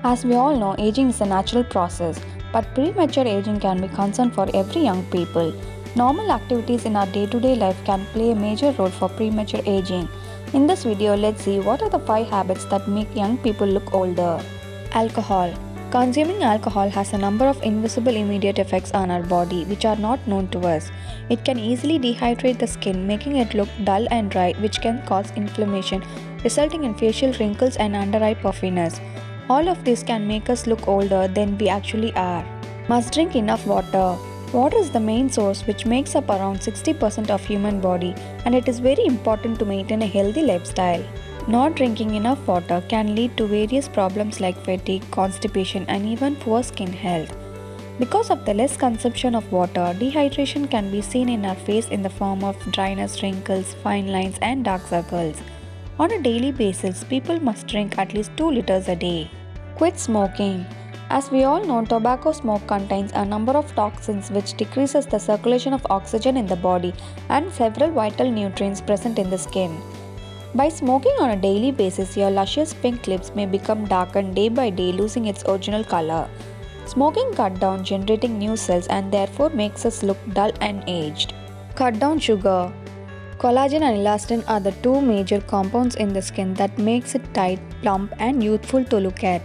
As we all know, aging is a natural process, but premature aging can be concern for every young people. Normal activities in our day-to-day life can play a major role for premature aging. In this video, let's see what are the 5 habits that make young people look older. Alcohol. Consuming alcohol has a number of invisible immediate effects on our body which are not known to us. It can easily dehydrate the skin, making it look dull and dry, which can cause inflammation, resulting in facial wrinkles and under-eye puffiness. All of this can make us look older than we actually are. Must drink enough water. Water is the main source which makes up around 60% of human body, and it is very important to maintain a healthy lifestyle. Not drinking enough water can lead to various problems like fatigue, constipation, and even poor skin health. Because of the less consumption of water, dehydration can be seen in our face in the form of dryness, wrinkles, fine lines, and dark circles. On a daily basis, people must drink at least 2 liters a day. Quit smoking. As we all know, tobacco smoke contains a number of toxins which decreases the circulation of oxygen in the body and several vital nutrients present in the skin. By smoking on a daily basis, your luscious pink lips may become darkened day by day, losing its original color. Smoking cuts down generating new cells and therefore makes us look dull and aged. Cut down sugar. Collagen and elastin are the 2 major compounds in the skin that makes it tight, plump, and youthful to look at.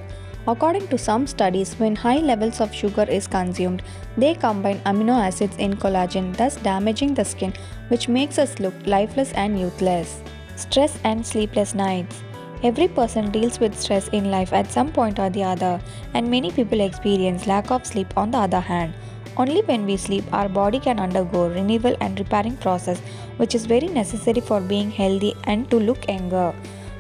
According to some studies, when high levels of sugar is consumed, they combine amino acids in collagen, thus damaging the skin, which makes us look lifeless and youthless. Stress and sleepless nights. Every person deals with stress in life at some point or the other, and many people experience lack of sleep on the other hand. Only when we sleep, our body can undergo renewal and repairing process, which is very necessary for being healthy and to look younger.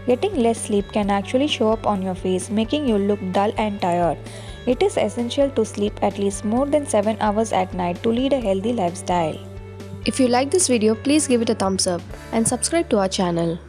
Getting less sleep can actually show up on your face, making you look dull and tired. It is essential to sleep at least more than 7 hours at night to lead a healthy lifestyle. If you like this video, please give it a thumbs up and subscribe to our channel.